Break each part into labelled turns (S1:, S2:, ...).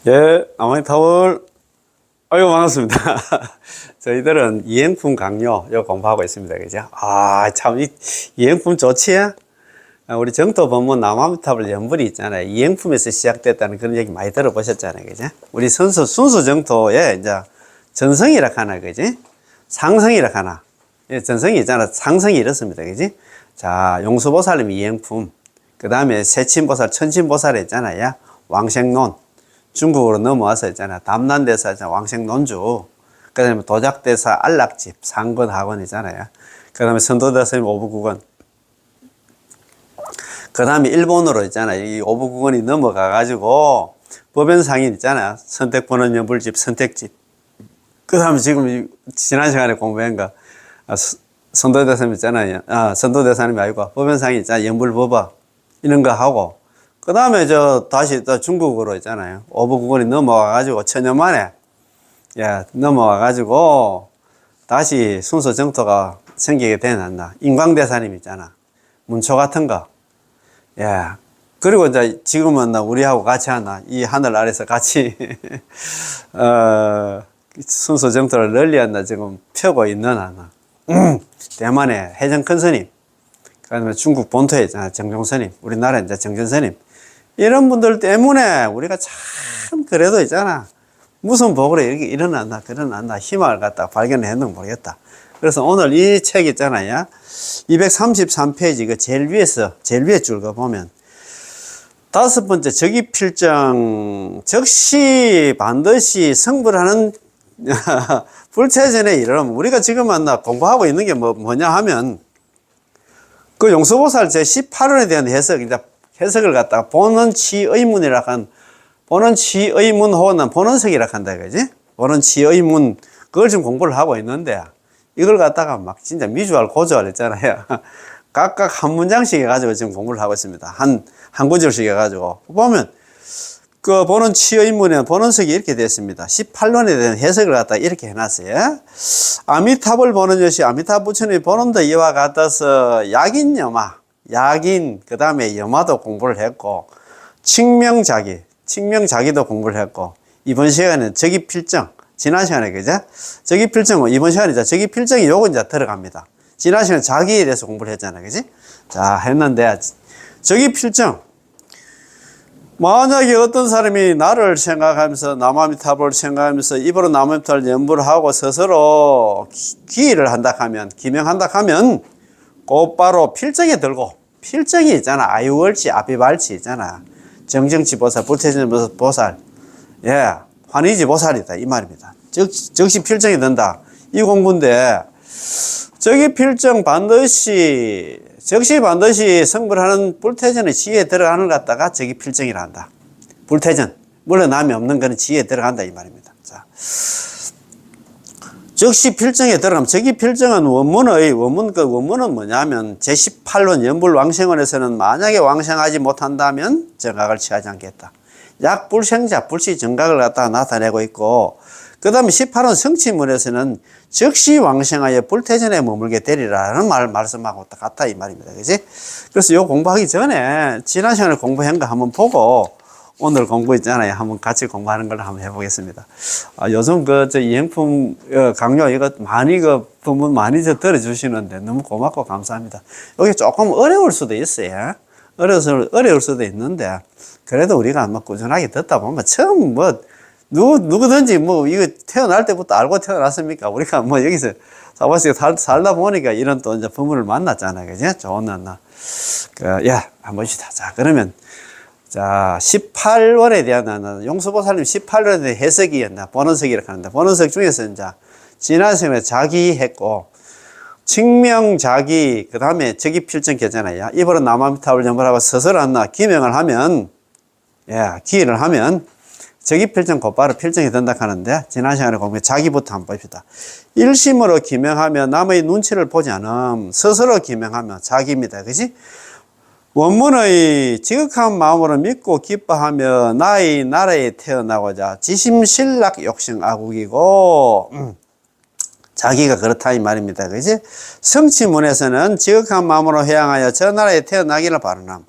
S1: 예, 아모니타월. 아이고, 반갑습니다. 저희들은 이행품 강요, 요 공부하고 있습니다. 그죠? 참, 이행품 좋지? 우리 정토 법문 남아미타불 연불이 있잖아요. 이행품에서 시작됐다는 그런 얘기 많이 들어보셨잖아요. 그죠? 우리 순수 정토에 이제 전성이라 하나, 그지? 상성이라 하나. 예, 전성이 있잖아. 상성이 이렇습니다. 그지? 자, 용수보살님 이행품. 그 다음에 세친보살, 천친보살 있잖아요. 왕생론. 중국으로 넘어와서 있잖아. 담난대사 왕생논주. 그 다음에 도작대사 안락집, 상건학원이잖아요. 그 다음에 선도대사님 오부국원. 그 다음에 일본으로 있잖아. 이 오부국원이 넘어가가지고 법연상인 있잖아. 선택번원 연불집, 선택집. 그 다음에 지금 지난 시간에 공부한 거, 선도대사님 있잖아요. 선도대사님이 아니고 법연상인 있잖아. 연불법화. 이런 거 하고. 그 다음에 다시 또 중국으로 있잖아요. 오부국원이 넘어와가지고, 천년 만에, 넘어와가지고, 다시 순서 정토가 생기게 되놨나. 인광대사님 있잖아. 문초 같은 거. 그리고 이제 지금은 우리하고 같이 하나. 이 하늘 아래서 같이, 순서 정토를 널리 한다. 지금 펴고 있는 하나. 대만의 해정 큰 스님. 그 다음에 중국 본토에 있잖아. 정종스님. 우리나라 이제 정전스님. 이런 분들 때문에 우리가 참 그래도 있잖아. 무슨 복으로 이렇게 일어났나 그러났나 희망을 갖다 발견했는지 모르겠다. 그래서 오늘 이 책 있잖아요. 233페이지 그 제일 위에 줄거 보면 다섯 번째 적입필정 즉시 반드시 성불하는 불체전에 이르면 우리가 지금 공부하고 있는 게 뭐냐 하면 그 용서보살 제 18원에 대한 해석을 갖다가 본원치의문이라 한, 본원치의문 혹은 본원석이라 한다, 그지? 본원치의문, 그걸 지금 공부를 하고 있는데, 이걸 갖다가 막 진짜 미주알, 고주알 했잖아요. 각각 한 문장씩 해가지고 지금 공부를 하고 있습니다. 한 구절씩 해가지고. 보면, 그 본원치의문에 본원석이 이렇게 됐습니다. 18논에 대한 해석을 갖다가 이렇게 해놨어요. 아미타불 보는 것이 아미타 부처님이 보는데 이와 같아서 약인여마. 약인, 그 다음에 여마도 공부를 했고, 칙명자기도 공부를 했고, 이번 시간에는 적입필정, 지난 시간에, 그죠? 적입필정은 이번 시간에 적입필정이 요거 이제 들어갑니다. 지난 시간에 자기에 대해서 공부를 했잖아요, 그지? 자, 했는데, 적입필정. 만약에 어떤 사람이 나를 생각하면서, 남아미타불을 생각하면서, 입으로 남아미타불 연부를 하고 스스로 기의를 한다 하면, 기명한다 하면, 곧바로 필정에 들고, 필정이 있잖아. 아유월치, 아비발치 있잖아. 정정치 보살, 불태전 보살. 환희지 보살이다. 이 말입니다. 즉시 필정이 든다. 이 공부인데, 즉시 반드시 성불하는 불태전의 지혜에 들어가는 것 갖다가 즉시 필정이라 한다. 불태전. 물러남이 없는 거는 지혜에 들어간다. 이 말입니다. 자. 즉시 필정에 들어가면, 적이 필정은 원문은 뭐냐면, 제18론 연불왕생원에서는 만약에 왕생하지 못한다면 정각을 취하지 않겠다. 약불생자, 불시 정각을 갖다가 나타내고 있고, 그 다음에 18론 성취문에서는 즉시 왕생하여 불태전에 머물게 되리라는 말씀하고 같다, 이 말입니다. 그지? 그래서 요 공부하기 전에, 지난 시간에 공부한 거 한번 보고, 오늘 공부 있잖아요. 한번 같이 공부하는 걸 한번 해보겠습니다. 요즘 이행품 강요 이거 부문 많이 들어주시는데 너무 고맙고 감사합니다. 여기 조금 어려울 수도 있어요. 어려울 수도 있는데 그래도 우리가 꾸준하게 듣다 보면 처음 누구든지 이거 태어날 때부터 알고 태어났습니까? 우리가 여기서 사바스에 살다 보니까 이런 또 이제 부문을 만났잖아요. 그죠? 좋은 한번 봅시다. 자, 그러면 자, 18월에 대한, 용수보살님 18월에 대한 해석이었나, 본원석이라고 하는데, 본원석 중에서 이제, 지난 시간에 자기 했고, 칙명자기, 그 다음에 적입필정 했잖아요. 입으로 남아미타불 연불하고 스스로 한나, 기명을 하면, 기의를 하면, 적입필정 곧바로 필정이 된다 하는데, 지난 시간에 공부해 자기부터 한번 봅시다. 일심으로 기명하면 남의 눈치를 보지 않음, 스스로 기명하면 자기입니다. 그지? 원문의 지극한 마음으로 믿고 기뻐하며 나의 나라에 태어나고자 지심신락 욕심 아국이고 자기가 그렇다 이 말입니다. 그지? 성취문에서는 지극한 마음으로 회양하여 저 나라에 태어나기를 바라남.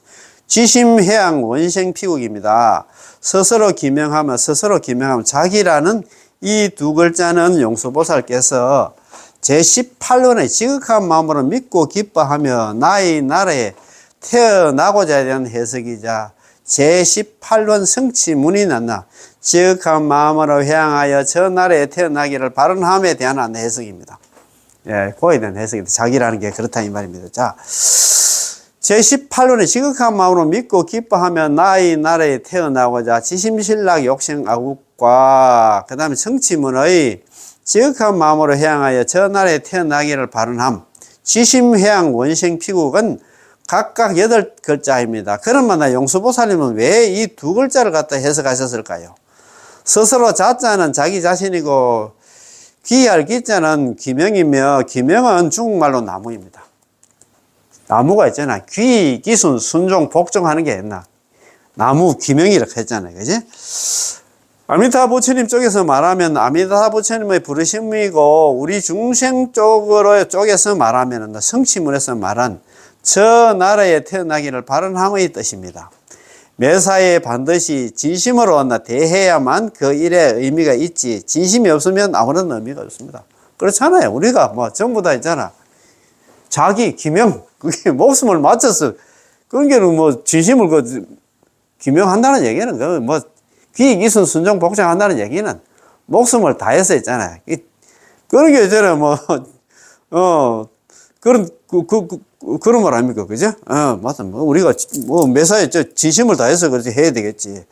S1: 지심해양 원생피국입니다. 스스로 기명하면 자기라는 이 두 글자는 용수보살께서 제18원의 지극한 마음으로 믿고 기뻐하며 나의 나라에 태어나고자 하는 해석이자 제18원 성취문이 났나 지극한 마음으로 회항하여 저 나라에 태어나기를 바라함에 대한 해석입니다. 예, 그거에 대한 해석입니다. 자기라는 게 그렇다 이 말입니다. 자, 제18원의 지극한 마음으로 믿고 기뻐하며 나의 나라에 태어나고자 지심신락 욕생아국과 그 다음에 성취문의 지극한 마음으로 회항하여 저 나라에 태어나기를 바라함. 지심회양 원생피국은 각각 8글자입니다. 그러면 용수보살님은 왜 이 두 글자를 갖다 해석하셨을까요? 스스로 자자는 자기 자신이고 귀할 기자는 기명이며 기명은 중국말로 나무입니다. 나무가 있잖아. 귀, 기순, 순종, 복종하는 게 있나. 나무 기명이라고 했잖아요. 그지? 아미타 부처님 쪽에서 말하면 아미타 부처님의 부르심이고 우리 중생 쪽에서 말하면 성취문에서 말한 저 나라에 태어나기를 바라함의 뜻입니다. 매사에 반드시 진심으로 대해야만 그 일에 의미가 있지 진심이 없으면 아무런 의미가 없습니다. 그렇잖아요. 우리가 뭐 전부 다 있잖아. 자기 기명 그게 목숨을 바쳐서 그런 게는 뭐 진심을 기명한다는 얘기는 그 뭐 귀, 기순, 순종, 복종한다는 얘기는 목숨을 다해서 있잖아요. 그런 게 있잖아요. 뭐 그런 말 아닙니까? 그죠? 맞다. 뭐 우리가 뭐 매사에 진심을 다해서 그렇게 해야 되겠지.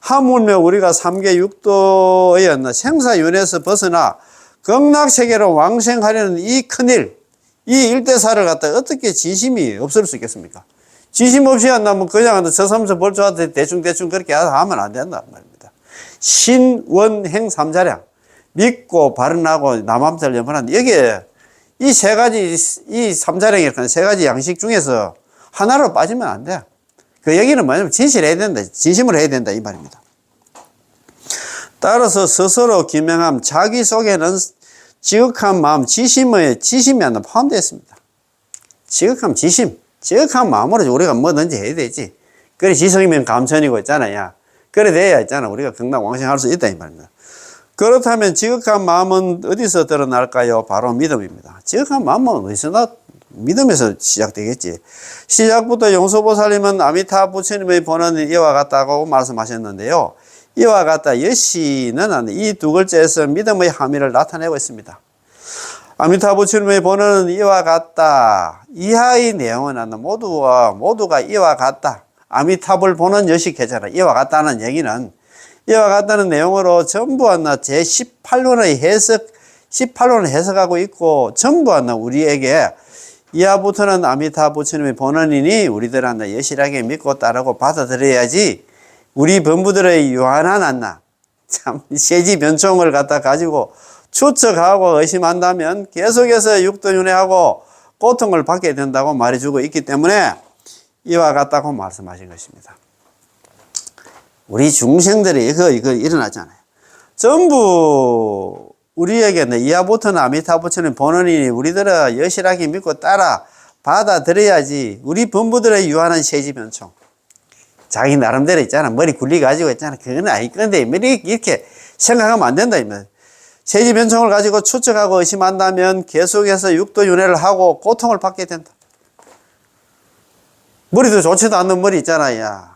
S1: 하물며 우리가 3계 6도의 생사윤회에서 벗어나 극락세계로 왕생하려는 이 큰일, 이 일대사를 갖다 어떻게 진심이 없을 수 있겠습니까? 진심 없이 한다면 그냥 저삼서 벌초한테 대충 그렇게 하면 안 된다 말입니다. 신원행 삼자량 믿고 발언하고 남함살 염원한 여기에 이 세 가지 이 삼자량이라는 세 가지 양식 중에서 하나로 빠지면 안 돼. 그 얘기는 뭐냐면 진실해야 된다. 진심을 해야 된다 이 말입니다. 따라서 스스로 기명함 자기 속에는 지극한 마음 지심이 하나 포함되어 있습니다. 지극한 마음으로 우리가 뭐든지 해야 되지. 그래 지성이면 감천이고 있잖아요. 그래 돼야 있잖아. 우리가 극락왕생할 수 있다 이 말입니다. 그렇다면 지극한 마음은 어디서 드러날까요? 바로 믿음입니다. 지극한 마음은 어디서나 믿음에서 시작되겠지. 시작부터 용수보살님은 아미타 부처님의 본원은 이와 같다고 말씀하셨는데요. 이와 같다 여시는 이 두 글자에서 믿음의 함의를 나타내고 있습니다. 아미타 부처님의 본원은 이와 같다. 이하의 내용은 모두가 이와 같다. 아미타불 본원 여식했잖아. 이와 같다는 얘기는 이와 같다는 내용으로 전부 제18원의 해석, 18원을 해석하고 있고 전부 우리에게 이하부터는 아미타 부처님의 본원이니 우리들은 여실하게 믿고 따르고 받아들여야지 우리 범부들의 유한한 참 세지 변총을 갖다 가지고 추측하고 의심한다면 계속해서 육도윤회하고 고통을 받게 된다고 말해주고 있기 때문에 이와 같다고 말씀하신 것입니다. 우리 중생들이 이거 일어나잖아요. 전부 우리에게는 이하부터는 아미타 부처님 본원이니 우리들은 여실하게 믿고 따라 받아들여야지 우리 범부들의 유한한 세지 변총 자기 나름대로 있잖아. 머리 굴리 가지고 있잖아. 그건 아닐 건데 이렇게 생각하면 안 된다. 세지 변총을 가지고 추측하고 의심한다면 계속해서 육도윤회를 하고 고통을 받게 된다. 머리도 좋지도 않는 머리 있잖아요.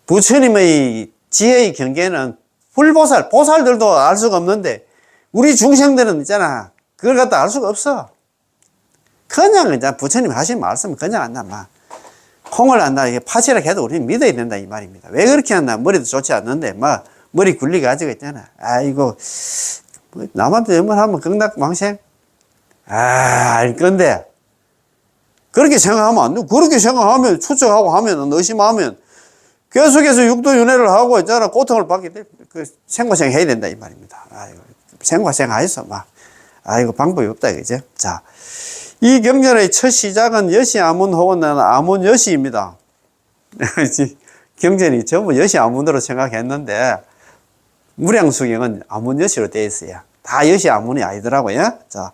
S1: 부처님의 지혜의 경계는 보살들도 알 수가 없는데 우리 중생들은 있잖아. 그걸 갖다 알 수가 없어. 그냥 이제 부처님 하신 말씀 그냥 한다. 막 콩을 한다. 이게 파치라 해도 우리는 믿어야 된다 이 말입니다. 왜 그렇게 한다? 머리도 좋지 않는데 막 머리 굴리 가지고 있잖아. 아이고 남한테 연말하면 극락왕생? 알 건데 그렇게 생각하면 안 돼. 그렇게 생각하면 추측하고 하면 의심하면 계속해서 육도윤회를 하고 있잖아. 고통을 받게 돼. 생고생 해야 된다 이 말입니다. 아이고 생고생 하였어 막. 아이고 방법이 없다 그죠? 자, 이 경전의 첫 시작은 여시 아문 혹은 아문 여시입니다. 경전이 전부 여시 아문으로 생각했는데 무량수경은 아문 여시로 되어 있어요. 다 여시 아문이 아니더라고요. 자,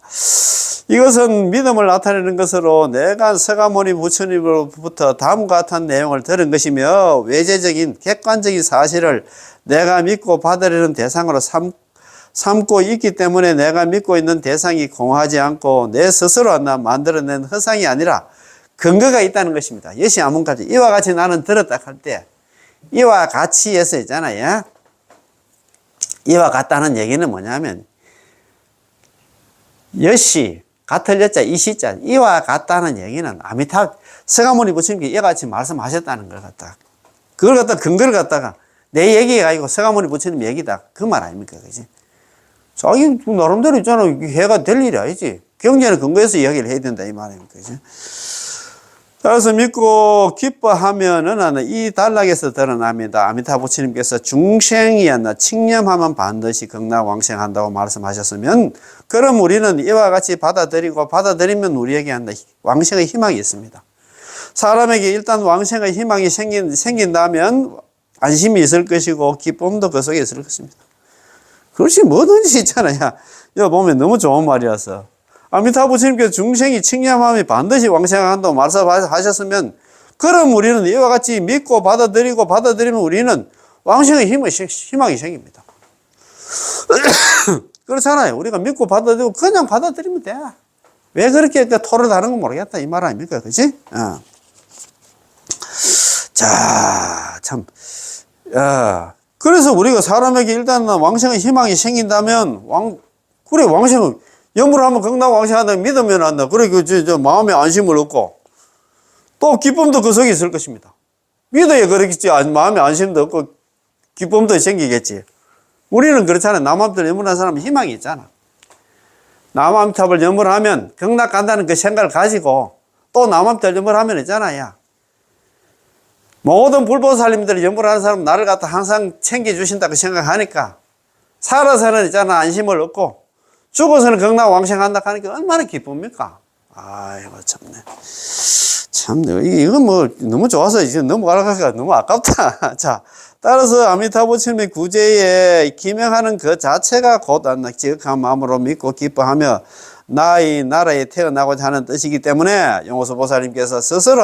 S1: 이것은 믿음을 나타내는 것으로 내가 서가모니 부처님으로부터 다음과 같은 내용을 들은 것이며 외재적인 객관적인 사실을 내가 믿고 받으려는 대상으로 삼고 있기 때문에 내가 믿고 있는 대상이 공허하지 않고 내 스스로 만들어낸 허상이 아니라 근거가 있다는 것입니다. 여시 아문까지 이와 같이 나는 들었다 할 때 이와 같이에서 있잖아요. 이와 같다는 얘기는 뭐냐면 여시 같을 여자 이 시자 이와 같다는 얘기는 서가모니 부처님께 이와 같이 말씀하셨다는 걸 갖다가 그걸 갖다가 근거를 갖다가 내 얘기가 아니고 서가모니 부처님 얘기다 그 말 아닙니까? 그지? 자기 나름대로 있잖아. 해가 될 일이 아니지. 경제는 근거해서 이야기를 해야 된다 이 말입니까? 그지? 따라서 믿고 기뻐하면은 이 단락에서 드러납니다. 아미타 부처님께서 중생이었나 칭념하면 반드시 극락왕생한다고 말씀하셨으면 그럼 우리는 이와 같이 받아들이면 우리에게 왕생의 희망이 있습니다. 사람에게 일단 왕생의 희망이 생긴다면 안심이 있을 것이고 기쁨도 그 속에 있을 것입니다. 그렇지 뭐든지 있잖아요. 여기 보면 너무 좋은 말이라서 아미타 부처님께서 중생이 칭념하면 반드시 왕생한다고 말씀하셨으면 그럼 우리는 이와 같이 믿고 받아들이면 우리는 왕생의 희망이 생깁니다. 그렇잖아요. 우리가 믿고 받아들이고 그냥 받아들이면 돼. 왜 그렇게 토를 다는 건 모르겠다 이 말 아닙니까? 그치? 자, 참. 그래서 우리가 사람에게 일단 왕생의 희망이 생긴다면 왕생은 염불을 하면 극락왕생한다 믿으면 한다. 그래 마음에 안심을 얻고 또 기쁨도 그 속에 있을 것입니다. 믿어야 그러겠지. 마음에 안심도 얻고 기쁨도 생기겠지. 우리는 그렇잖아요. 남암탑을 염불한 사람은 희망이 있잖아. 남암탑을 염불하면 극락 간다는 그 생각을 가지고 또 남암탑을 염불하면 있잖아요. 모든 불보살님들이 염불하는 사람은 나를 갖다 항상 챙겨주신다고 생각하니까 살아서는 있잖아 안심을 얻고 죽어서는 극락왕생한다 하니까 얼마나 기쁩니까? 아이고 참네. 참네. 이건 뭐 너무 좋아서 이제 넘어가기가 너무 아깝다. 자, 따라서 아미타 부처님의 구제에 기명하는 그 자체가 곧 지극한 마음으로 믿고 기뻐하며 나의 나라에 태어나고자 하는 뜻이기 때문에 용호서 보살님께서 스스로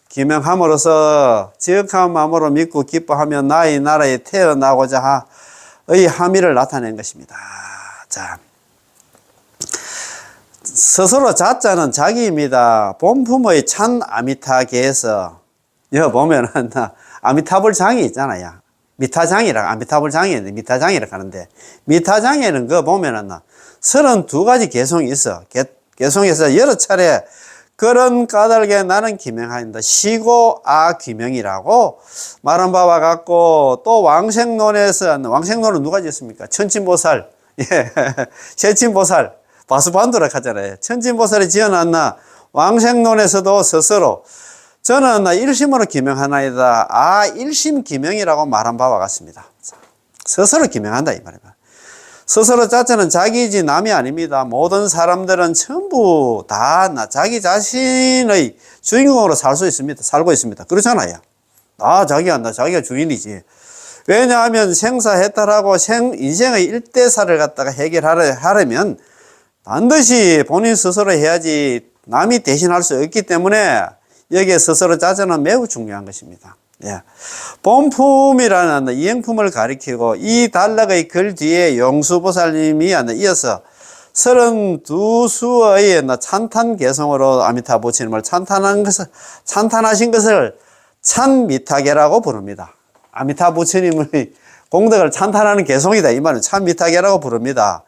S1: 기명함으로써 지극한 마음으로 믿고 기뻐하며 나의 나라에 태어나고자 의 함의를 나타낸 것입니다. 자, 스스로 자자는 자기입니다. 본품의 찬 아미타계에서 여기 보면은 아미타불 장이 있잖아요. 미타장이라 아미타불 장이인데 미타장이라 하는데 미타장에는 그 보면은 32가지 개성이 있어. 개성에서 여러 차례 그런 까닭에 나는 기명하인다. 시고 기명이라고 말한 바와 같고 또 왕생론에서 왕생론은 누가 지었습니까? 천진보살, 예, 세친보살, 바수반도라 하잖아요. 천진보살이 지어놨나 왕생론에서도 스스로 저는 일심으로 기명하나이다. 일심 기명이라고 말한 바와 같습니다. 스스로 기명한다 이 말입니다. 스스로 자체는 자기이지 남이 아닙니다. 모든 사람들은 전부 다 자기 자신의 주인공으로 살고 있습니다. 그렇잖아요. 자기가 주인이지. 왜냐하면 생사해탈하고 인생의 일대사를 갖다가 해결하려면 반드시 본인 스스로 해야지 남이 대신할 수 없기 때문에 여기에 스스로 자체는 매우 중요한 것입니다. 예. 본품이라는 이행품을 가리키고 이 단락의 글 뒤에 용수보살님이 이어서 32수의 찬탄 개성으로 아미타 부처님을 찬탄하신 것을 찬미타계라고 부릅니다. 아미타 부처님의 공덕을 찬탄하는 개성이다. 이 말은 찬미타계라고 부릅니다.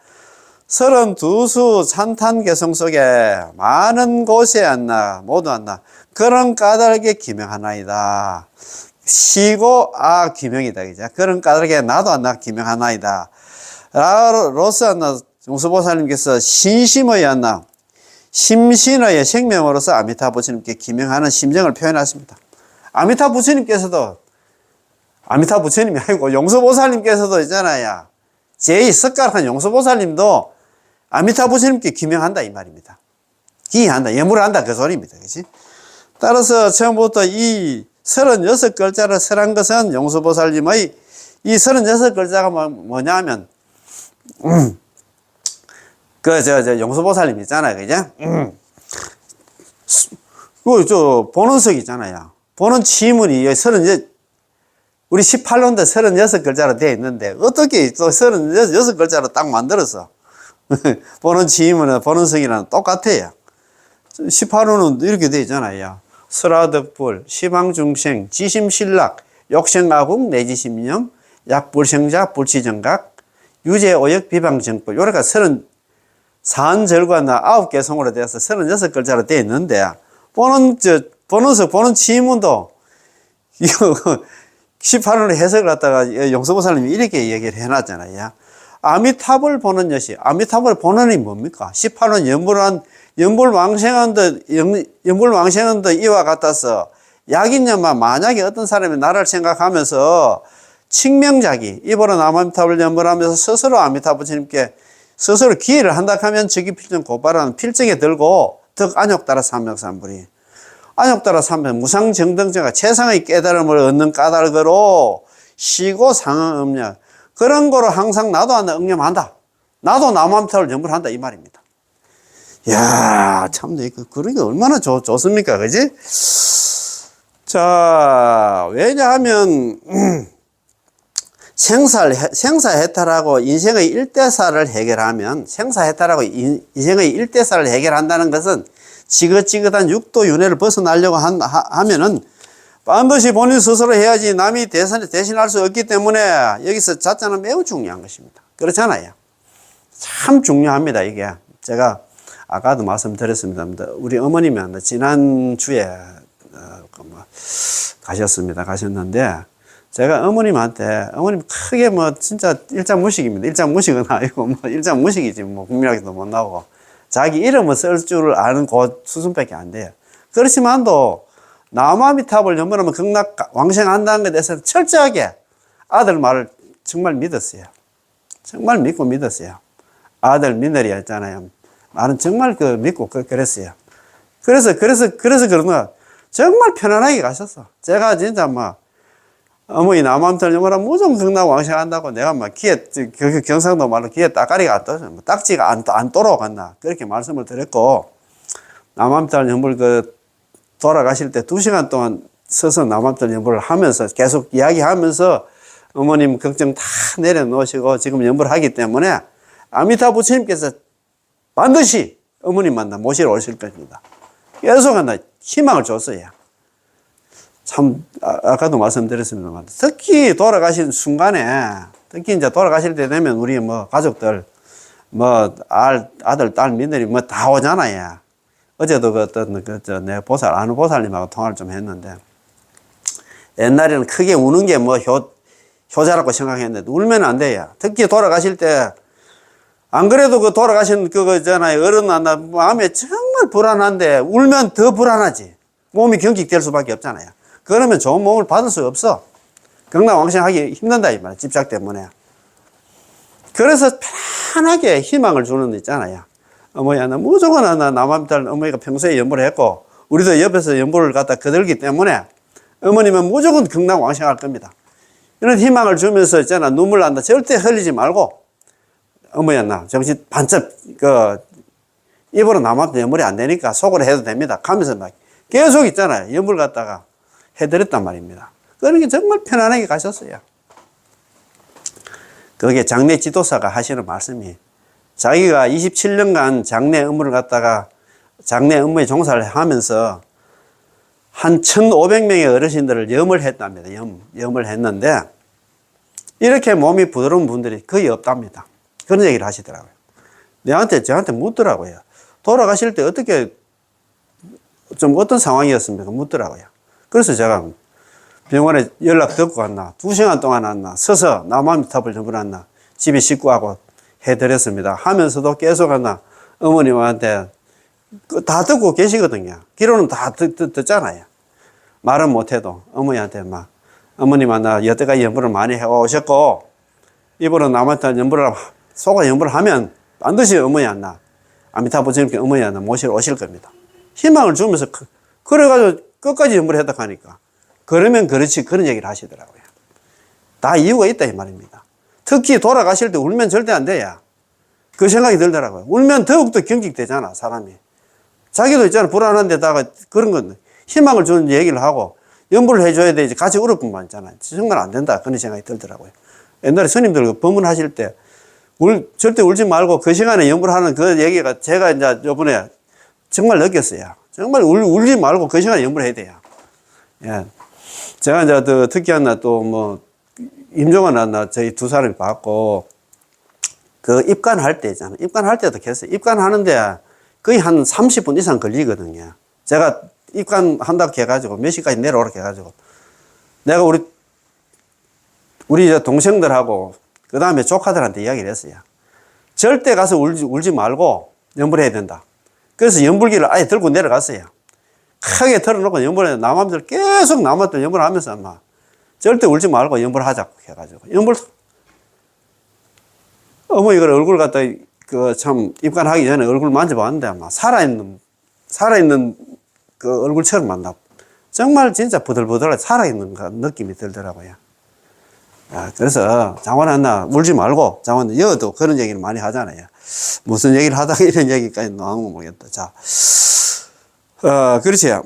S1: 32수 찬탄 개성 속에 많은 곳에 모두 그런 까닭에 기명하나이다. 시고 기명이다. 그죠? 그런 까닭에 나도 기명하나이다. 로서 용수보살님께서 신심의 심신의 생명으로서 아미타 부처님께 기명하는 심정을 표현하십니다. 아미타 부처님께서도 아미타 부처님이 아니고 용수보살님께서도 있잖아요. 제2석가락한 용수보살님도 아미타 부처님께 기명한다 이 말입니다. 기한다, 예물한다 그 소리입니다. 그치? 따라서 처음부터 이 36글자를 설한 것은 용수보살님의 이 36글자가 뭐냐면 용서보살님 있잖아요. 그죠? 본원석 있잖아요. 본원 치문이 우리 18년대 36글자로 되어 있는데, 어떻게 또 36글자로 딱 만들었어? 본원 치문은 본원석이랑 똑같아요. 18호는 이렇게 되어 있잖아요. 설화덕불, 시방중생, 지심신락, 욕생가국, 내지심념, 약불생자, 불치정각, 유재오역, 비방정법. 요래가 34절과 9개 송으로 되어서 36글자로 되어 있는데, 본원석, 본원 치문도, 이거, 18호는 해석을 갖다가 용서보살님이 이렇게 얘기를 해놨잖아요. 아미타불 보는 여시, 아미타불 본원이 뭡니까? 18호는 연불왕생한도 이와 같아서 약인년만 만약에 어떤 사람이 나를 생각하면서 칭명자기, 입으로 남아미타불 연불하면서 스스로 아미타불 스님께 스스로 기회를 한다 하면 즉위필정 고발하는 필정에 들고 덕 안욕따라 삼명삼불이 안욕따라 삼명 무상정등자가 최상의 깨달음을 얻는 까닭으로 시고 상응음력 그런 거로 항상 나도 한다 응념한다. 나도 남아미타불 연불한다 이 말입니다. 이야, 참, 그런 게 얼마나 좋습니까? 그지? 자, 왜냐하면, 생사해탈하고 인생의 일대사를 해결하면, 생사해탈하고 인생의 일대사를 해결한다는 것은 지긋지긋한 육도윤회를 벗어나려고 하면은 반드시 본인 스스로 해야지 남이 대신할 수 없기 때문에 여기서 자자는 매우 중요한 것입니다. 그렇잖아요. 참 중요합니다, 이게. 제가 아까도 말씀드렸습니다. 우리 어머님이 지난주에 가셨는데, 제가 어머님한테, 어머님 크게 진짜 일장무식입니다. 일장무식은 아니고, 일장무식이지, 국민학교도 못 나오고, 자기 이름을 쓸 줄 아는 그 수준밖에 안 돼요. 그렇지만도, 남아미탑을 연번하면 극락 왕생한다는 것에 대해서는 철저하게 아들 말을 정말 믿었어요. 정말 믿고 믿었어요. 아들 며느리 했잖아요. 말은 정말 믿고 그랬어요. 그래서 그런 거야. 정말 편안하게 가셨어. 제가 진짜 어머니 남아미탑을 연번하면 무조건 극락 왕생한다고 내가 귀에, 경상도 말로 귀에 따까리가 안 떠서, 딱지가 안 돌아간다. 그렇게 말씀을 드렸고, 남아미탑을 연번 돌아가실 때 2시간 동안 서서 남아미탑 연불을 하면서 계속 이야기하면서 어머님 걱정 다 내려놓으시고 지금 연불을 하기 때문에 아미타 부처님께서 반드시 어머님 만나 모시러 오실 겁니다. 계속 희망을 줬어요. 참 아까도 말씀드렸습니다만 특히 돌아가신 순간에 특히 이제 돌아가실 때 되면 우리 가족들 아들 딸 며느리 다 오잖아요. 어제도 내 아는 보살님하고 통화를 좀 했는데, 옛날에는 크게 우는 게 효자라고 생각했는데, 울면 안 돼요. 특히 돌아가실 때, 안 그래도 돌아가신 그거 있잖아요. 어른 마음에 정말 불안한데, 울면 더 불안하지. 몸이 경직될 수밖에 없잖아요. 그러면 좋은 몸을 받을 수 없어. 극락왕생하기 힘든다, 이 말이야. 집착 때문에. 그래서 편하게 희망을 주는 데 있잖아요. 어머니야, 무조건 남아미탈 어머니가 평소에 연보를 했고, 우리도 옆에서 연보를 갖다 거들기 때문에 어머님은 무조건 극락 왕생할 겁니다. 이런 희망을 주면서 있잖아. 눈물 난다. 절대 흘리지 말고, 어머니야, 정신 반짝, 입으로 남아미탈 연보이 안 되니까 속으로 해도 됩니다. 하면서 계속 있잖아요. 연보를 갖다가 해드렸단 말입니다. 그러니까 정말 편안하게 가셨어요. 그게 장례 지도사가 하시는 말씀이, 자기가 27년간 장례 업무를 갖다가 장례 업무에 종사를 하면서 한 1,500명의 어르신들을 염을 했답니다. 염을 했는데 이렇게 몸이 부드러운 분들이 거의 없답니다. 그런 얘기를 하시더라고요. 저한테 묻더라고요. 돌아가실 때 어떤 상황이었습니까? 묻더라고요. 그래서 제가 병원에 연락 듣고 갔나, 2시간 동안 왔나, 서서 남아미탑을 전부놨나, 집에 식구하고 해드렸습니다. 하면서도 계속 어머님한테 다 듣고 계시거든요. 기로는 다 듣잖아요. 말은 못해도 어머니한테 어머님은 여태까지 연불을 많이 해오셨고, 이번에 남한테 속으로 연불을 하면 반드시 아미타 부처님께 어머니한테 모시러 오실 겁니다. 희망을 주면서, 그래가지고 끝까지 연불을 했다 하니까. 그러면 그렇지, 그런 얘기를 하시더라고요. 다 이유가 있다, 이 말입니다. 특히 돌아가실 때 울면 절대 안 돼요. 그 생각이 들더라고요. 울면 더욱더 경직되잖아, 사람이. 자기도 있잖아, 불안한데다가 그런 건 희망을 주는 얘기를 하고 연부를 해줘야 되지. 같이 울을 뿐만 있잖아. 정말 안 된다. 그런 생각이 들더라고요. 옛날에 스님들 법문하실 때 절대 울지 말고 그 시간에 연부를 하는 그 얘기가 제가 이제 요번에 정말 느꼈어요. 정말 울지 말고 그 시간에 연부를 해야 돼요. 예. 제가 이제 특히 하나 또 뭐, 임종원 하나 저희 두 사람이 봤고, 그 입관할 때 있잖아요. 입관할 때도 했어요. 입관하는데 거의 한 30분 이상 걸리거든요. 제가 입관한다고 해가지고 몇 시까지 내려오라고 해가지고 내가 우리 이제 동생들하고 그 다음에 조카들한테 이야기를 했어요. 절대 가서 울지 말고 연불 해야 된다. 그래서 연불기를 아예 들고 내려갔어요. 크게 틀어놓고 연불해. 남아들 계속 남았던 연불 하면서 아마 절대 울지 말고 연불 하자고 해가지고 연불 어머니가 얼굴 갖다 그 참 입관하기 전에 얼굴 만져봤는데 아마 살아있는 그 얼굴처럼 만나. 정말 진짜 부들부들하게 살아있는 느낌이 들더라고요. 아, 그래서 장관한나 울지 말고 장관 여도 그런 얘기를 많이 하잖아요. 무슨 얘기를 하다가 이런 얘기까지 나온 거 모르겠다. 자, 그렇지요.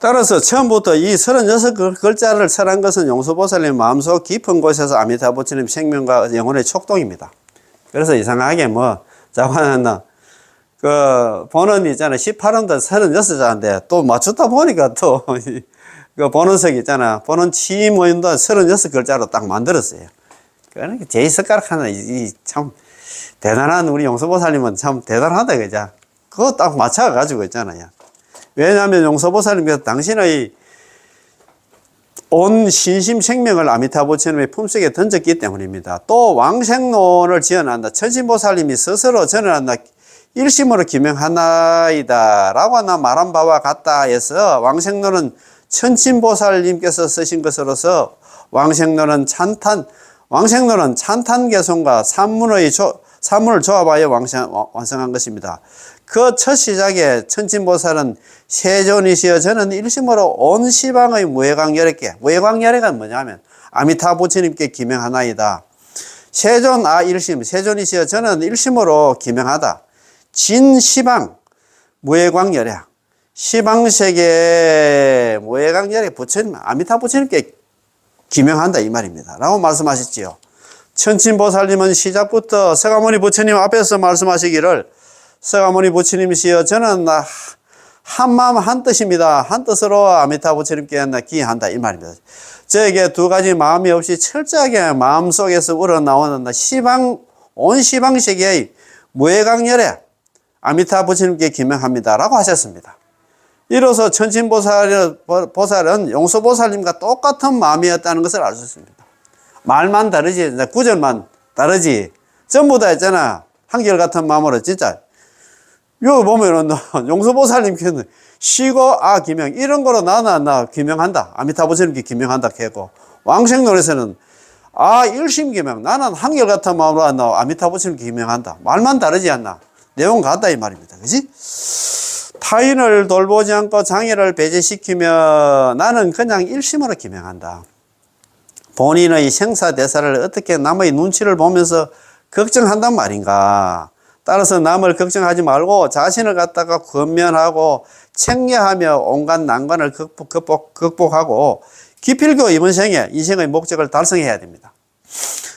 S1: 따라서 처음부터 이 36글자를 설한 것은 용서보살님 마음속 깊은 곳에서 아미타부처님 생명과 영혼의 촉동입니다. 그래서 이상하게 뭐 장관한나 그 번원 있잖아. 18원도 36자인데 또 맞추다 보니까 또 그 번원석 있잖아. 번원 취모임도 36글자로 딱 만들었어요. 그러니까 제2숟가락 하나 참 대단한 우리 용서보살님은 참 대단하다 그죠. 그거 딱 맞춰가지고 있잖아요. 왜냐하면 용서보살님께서 당신의 온 신심 생명을 아미타부처님의 품속에 던졌기 때문입니다. 또 왕생론을 지어낸다. 천신보살님이 스스로 전해낸다. 일심으로 기명하나이다 라고 하나 말한 바와 같다 해서 왕생론은 천신보살님께서 쓰신 것으로서 왕생론은 찬탄개송과 산문을 조합하여 완성한 것입니다. 그 첫 시작에 천신보살은 세존이시여 저는 일심으로 온 시방의 무해광열애께, 무해광열애가 뭐냐면 아미타부처님께 기명하나이다. 세존 일심, 세존이시여 저는 일심으로 기명하다. 진시방 무해광열애, 시방세계 무해광열애 부처님, 아미타부처님께 기명한다 이 말입니다. 라고 말씀하셨지요. 천신보살님은 시작부터 서가모니 부처님 앞에서 말씀하시기를 서가모니 부처님이시여 저는 한마음 한뜻입니다. 한뜻으로 아미타부처님께 기한다 이 말입니다. 저에게 두 가지 마음이 없이 철저하게 마음속에서 우러나오는 온 시방세계의 무해광열애 아미타부처님께 기명합니다 라고 하셨습니다. 이로써 천신보살은 용서보살님과 똑같은 마음이었다는 것을 알 수 있습니다. 말만 다르지, 구절만 다르지, 전부 다 있잖아. 한결같은 마음으로, 진짜. 여기 보면은, 용서보살님께는 시고, 기명, 이런 거로 나 기명한다. 아미타부처님께 기명한다. 했고, 왕생론에서는, 일심 기명, 나는 한결같은 마음으로 아미타부처님께 기명한다. 말만 다르지 않나. 내용 같다, 이 말입니다. 그지? 타인을 돌보지 않고 장애를 배제시키며 나는 그냥 일심으로 기명한다. 본인의 생사대사를 어떻게 남의 눈치를 보면서 걱정한단 말인가. 따라서 남을 걱정하지 말고 자신을 갖다가 권면하고 책례하며 온갖 난관을 극복하고 기필코 이번 생에 인생의 목적을 달성해야 됩니다.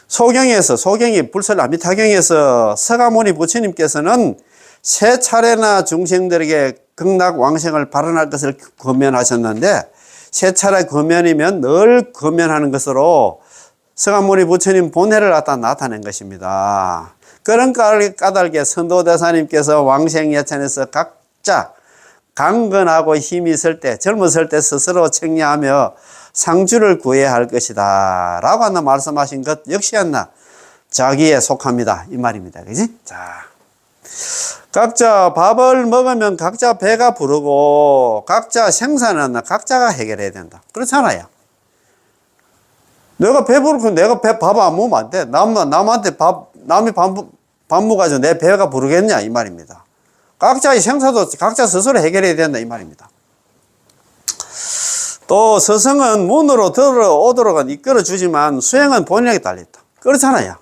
S1: 소경이 불설 아미타경에서 서가모니 부처님께서는 세 차례나 중생들에게 극락왕생을 발언할 것을 권면하셨는데 세 차례 권면이면 늘 권면하는 것으로 서가모니 부처님 본회를 갖다 나타낸 것입니다. 그런 까닭에 선도대사님께서 왕생예천에서 각자 강건하고 힘이 있을 때, 젊었을 때 스스로 책례하며 상주를 구해야 할 것이다 라고 하나 말씀하신 것 역시 하나 자기에 속합니다 이 말입니다. 그지? 자, 각자 밥을 먹으면 각자 배가 부르고 각자 생산은 각자가 해결해야 된다. 그렇잖아요. 내가 배부르고 내가 밥 안 먹으면 안 돼. 남한테 남이 밥 먹어가지고 내 배가 부르겠냐 이 말입니다. 각자의 생사도 각자 스스로 해결해야 된다 이 말입니다. 또 서성은 문으로 들어오도록 이끌어주지만 수행은 본인에게 달렸다. 그렇잖아요.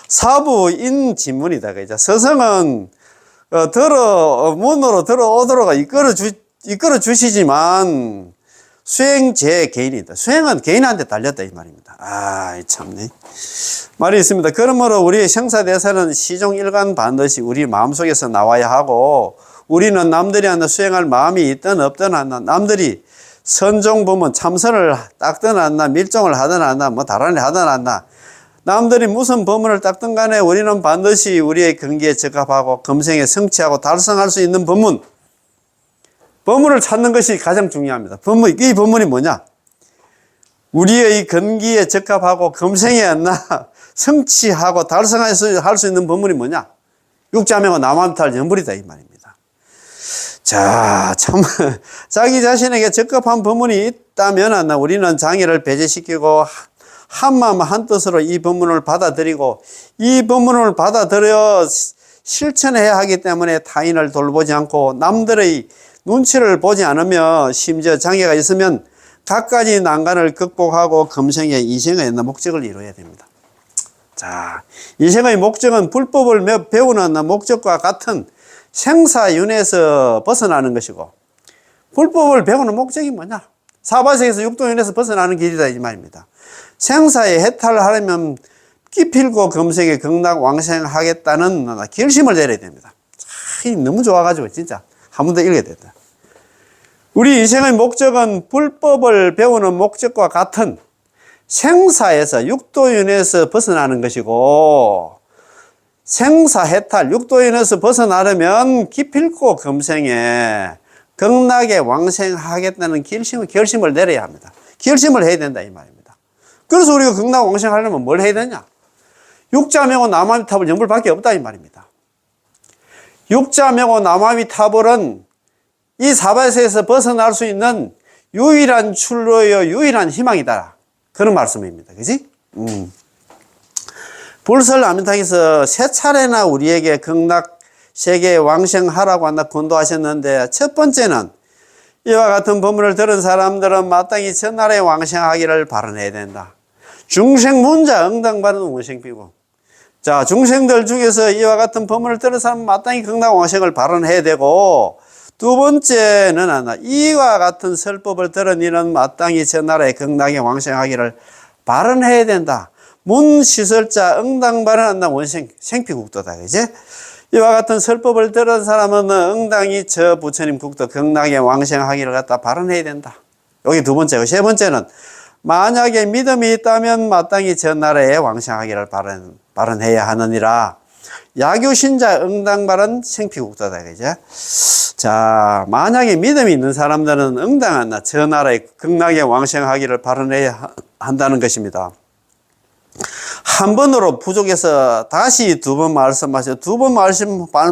S1: 사부인 지문이다. 그죠? 서성은 문으로 들어오도록 이끌어 주시지만 수행제 개인이다. 수행은 개인한테 달렸다 이 말입니다. 참네. 말이 있습니다. 그러므로 우리의 생사대사는 시종일관 반드시 우리 마음속에서 나와야 하고, 우리는 남들이 하나 수행할 마음이 있든 없든 하나, 남들이 선종보면 참선을 닦든 않나, 밀종을 하든 않나, 뭐 다른 일 하든 않나, 남들이 무슨 법문을 닦든 간에 우리는 반드시 우리의 근기에 적합하고 금생에 성취하고 달성할 수 있는 법문을 찾는 것이 가장 중요합니다. 이 법문이 뭐냐? 우리의 근기에 적합하고 금생에 성취하고 달성할 수 있는 법문이 뭐냐? 육자명은 남함탈 연불이다 이 말입니다. 자, 참 자기 자신에게 적합한 법문이 있다면 우리는 장애를 배제시키고 한마음 한뜻으로 이 법문을 받아들이고, 이 법문을 받아들여 실천해야 하기 때문에 타인을 돌보지 않고 남들의 눈치를 보지 않으며, 심지어 장애가 있으면 갖가지 난간을 극복하고 금생의 이생의 목적을 이루어야 됩니다. 자, 이생의 목적은 불법을 배우는 목적과 같은 생사윤회에서 벗어나는 것이고, 불법을 배우는 목적이 뭐냐? 사바세에서 육도윤회에서 벗어나는 길이다 이 말입니다. 생사에 해탈을 하려면 기필고 금생에 극락왕생하겠다는 결심을 내려야 됩니다. 너무 좋아가지고 진짜 한 번 더 읽어야 된다. 우리 인생의 목적은 불법을 배우는 목적과 같은 생사에서 육도윤회에서 벗어나는 것이고, 생사해탈 육도윤회에서 벗어나려면 기필코 금생에 극락에 왕생하겠다는 결심을 내려야 합니다. 결심을 해야 된다 이 말입니다. 그래서 우리가 극락 왕생하려면 뭘 해야 되냐? 육자명호 남아미타불 연불밖에 없다 이 말입니다. 육자명호 남아미타불은 이 사바세에서 벗어날 수 있는 유일한 출로요, 유일한 희망이다. 그런 말씀입니다. 그지? 불설 아미타께서 세 차례나 우리에게 극락 세계에 왕생하라고 권도하셨는데, 첫 번째는 이와 같은 법문을 들은 사람들은 마땅히 전날에 왕생하기를 발언해야 된다. 중생문자 응당받은 원생비고. 자, 중생들 중에서 이와 같은 법문을 들은 사람은 마땅히 극락 왕생을 발언해야 되고, 두 번째는 이와 같은 설법을 들은 이는 마땅히 전날에 극락에 왕생하기를 발언해야 된다. 문시설자 응당발언한다 원생 생피국도다. 그지? 이와 같은 설법을 들은 사람은 응당히 저 부처님 국도 극락에 왕생하기를 갖다 발언해야 된다. 여기 두 번째고, 세 번째는 만약에 믿음이 있다면 마땅히 전날에 왕생하기를 발언해야 하느니라. 야규신자 응당발언 생피국도다. 그죠? 자, 만약에 믿음이 있는 사람들은 응당한 전날에 극락에 왕생하기를 발언해야 한다는 것입니다. 한 번으로 부족해서 다시 두 번 말씀하시고, 두 번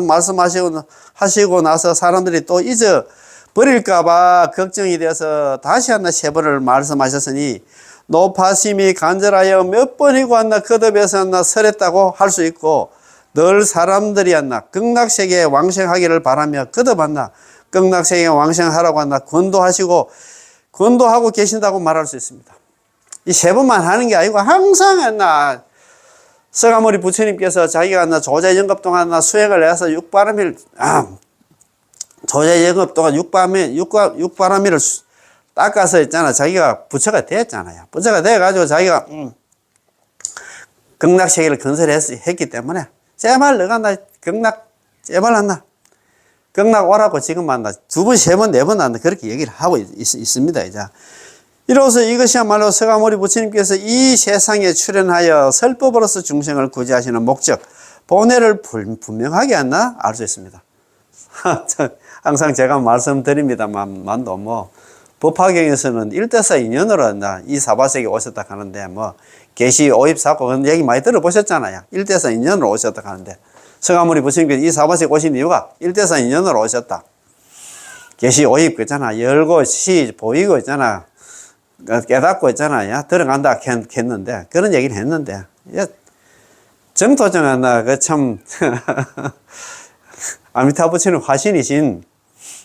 S1: 말씀하시고 나서 사람들이 또 잊어버릴까봐 걱정이 되어서 다시 세 번을 말씀하셨으니, 높아심이 간절하여 몇 번이고 거듭해서 설했다고 할 수 있고, 늘 사람들이 극락세계에 왕생하기를 바라며 거듭 극락세계에 왕생하라고 권도하고 계신다고 말할 수 있습니다. 이 세 번만 하는 게 아니고 항상 서가모니 부처님께서 자기가 조제영급 동안 수행을 해서 조제영급 동안 육바라밀을 닦아서 있잖아. 자기가 부처가 됐잖아요. 부처가 돼가지고 자기가 극락세계를 건설했기 때문에 제발 너가 제발 극락 오라고 지금 두 번, 세 번, 네 번 그렇게 얘기를 하고 있습니다. 이제. 이로써 이것이야말로 서가모니 부처님께서 이 세상에 출현하여 설법으로서 중생을 구제하시는 목적, 본회를 분명하게 알 수 있습니다. 항상 제가 말씀드립니다만, 법화경에서는 1대사 인연으로 이 사바세계에 오셨다 하는데, 계시 오입사고, 그런 얘기 많이 들어보셨잖아요. 1대사 인연으로 오셨다 하는데, 서가모니 부처님께서 이 사바세계에 오신 이유가 1대사 인연으로 오셨다. 계시 오입 있잖아. 열고, 보이고 있잖아. 깨닫고 있잖아요. 들어간다 했는데, 그런 얘기를 했는데, 정토정은 아미타 부처님 화신이신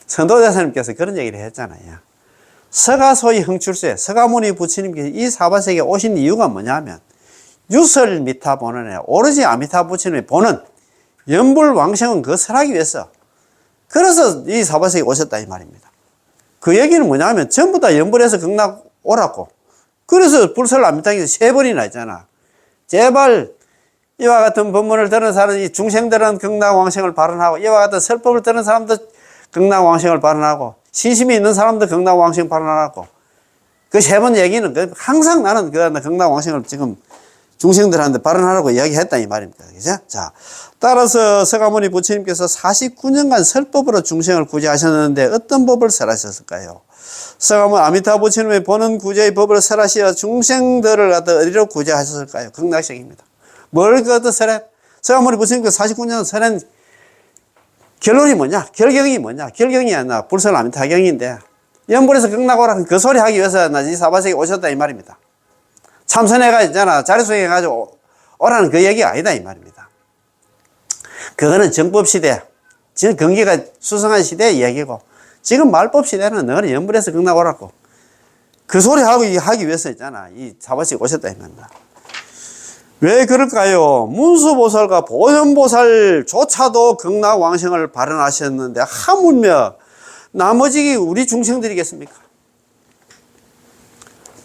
S1: 선도대사님께서 그런 얘기를 했잖아요. 서가소위 흥출세, 서가모니 부처님께서 이 사바세계에 오신 이유가 뭐냐면, 유설미타 본원에 오로지 아미타 부처님이 보는 연불왕생은 그 설하기 위해서 그래서 이 사바세에 오셨다 이 말입니다. 그 얘기는 뭐냐면 전부 다 연불에서 극락 오라고. 그래서 불설 아미타에서 3번이나 했잖아. 제발 이와 같은 법문을 들은 사람이 중생들은 극락왕생을 발언하고 이와 같은 설법을 들은 사람도 극락왕생을 발언하고 신심이 있는 사람도 극락왕생 발언하고 그 3번 얘기는 항상 나는 그 극락왕생을 지금 중생들한테 발언하라고 이야기했다 이 말입니다. 그죠? 자, 따라서 서가모니 부처님께서 49년간 설법으로 중생을 구제하셨는데 어떤 법을 설하셨을까요? 서가모니 아미타 부처님의 보는 구제의 법을 설하시어 중생들을 갖다 어디로 구제하셨을까요? 극락생입니다. 뭘 갖다 설해? 서가모니 부처님께서 49년 설한 결론이 뭐냐? 결경이 뭐냐? 결경이 아니라 불설 아미타경인데 연불에서 극락 오라 그 소리 하기 위해서 이 사바세에 오셨다 이 말입니다. 참선해가 있잖아. 자리수행해가지고 오라는 그 얘기가 아니다 이 말입니다. 그거는 정법 시대, 지금 경기가 수성한 시대의 이야기고 지금 말법 시대는 너는 연불에서 극락 오라고 그 소리 하기 위해서 있잖아. 이 사바세에 오셨다 이 말입니다. 왜 그럴까요? 문수보살과 보현보살조차도 극락왕생을 발언하셨는데 하물며 나머지 우리 중생들이겠습니까?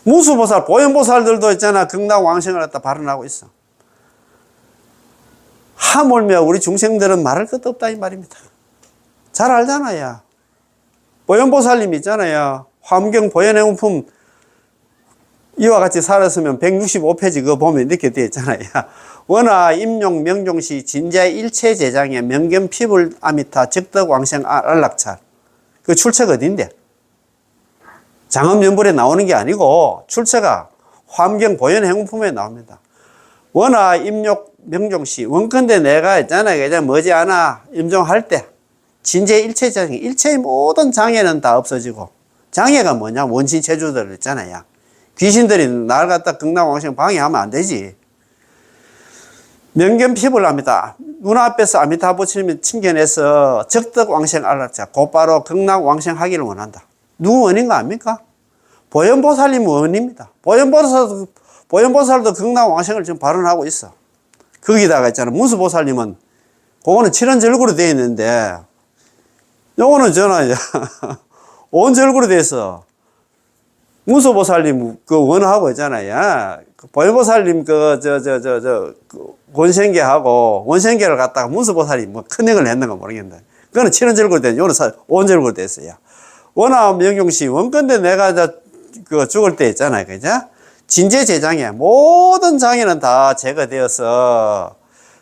S1: 문수보살, 보현보살들도 있잖아. 극락왕생을 갖다 발언하고 있어. 하물며 우리 중생들은 말할 것도 없다 이 말입니다. 잘 알잖아요. 보현보살님 있잖아요. 화엄경 보현행품 이와 같이 살았으면 165페이지 그거 보면 이렇게 되어 있잖아요. 원하 임용 명종시 진자 일체 제장에 명견 피불 아미타 적덕 왕생 안락찰. 그 출처가 어딘데? 장엄연불에 나오는 게 아니고 출처가 화엄경 보현행품에 나옵니다. 원하 임욕 명종시 원컨대 내가 있잖아요. 그냥 머지않아 임종할 때 진제 일체 장애 일체의 모든 장애는 다 없어지고 장애가 뭐냐? 원신 체주들 있잖아요. 귀신들이 나를 갖다 극락왕생 방해하면 안 되지. 명견 피부를 합니다. 눈앞에서 아미타 부처님이 칭견해서 적덕왕생 알았자 곧바로 극락왕생 하기를 원한다. 누구 원인가 압니까? 보현보살님 원입니다. 보현보살도 극락왕생을 지금 발언하고 있어. 거기다가 있잖아. 문수보살님은 그거는 칠원절구로 되어 있는데 요거는 저는 온절구로 되어 있어. 문수보살님 그 원하고 있잖아요. 보현보살님 원생계하고 원생계를 갖다가 문수보살이 뭐 큰 행을 했는가 모르겠는데 그거는 칠원절구로 돼. 요거는 온절구로 됐어요. 원하 명용시 원건데 내가 그 죽을 때 있잖아요. 그죠? 진제 제장에 모든 장애는 다 제거되어서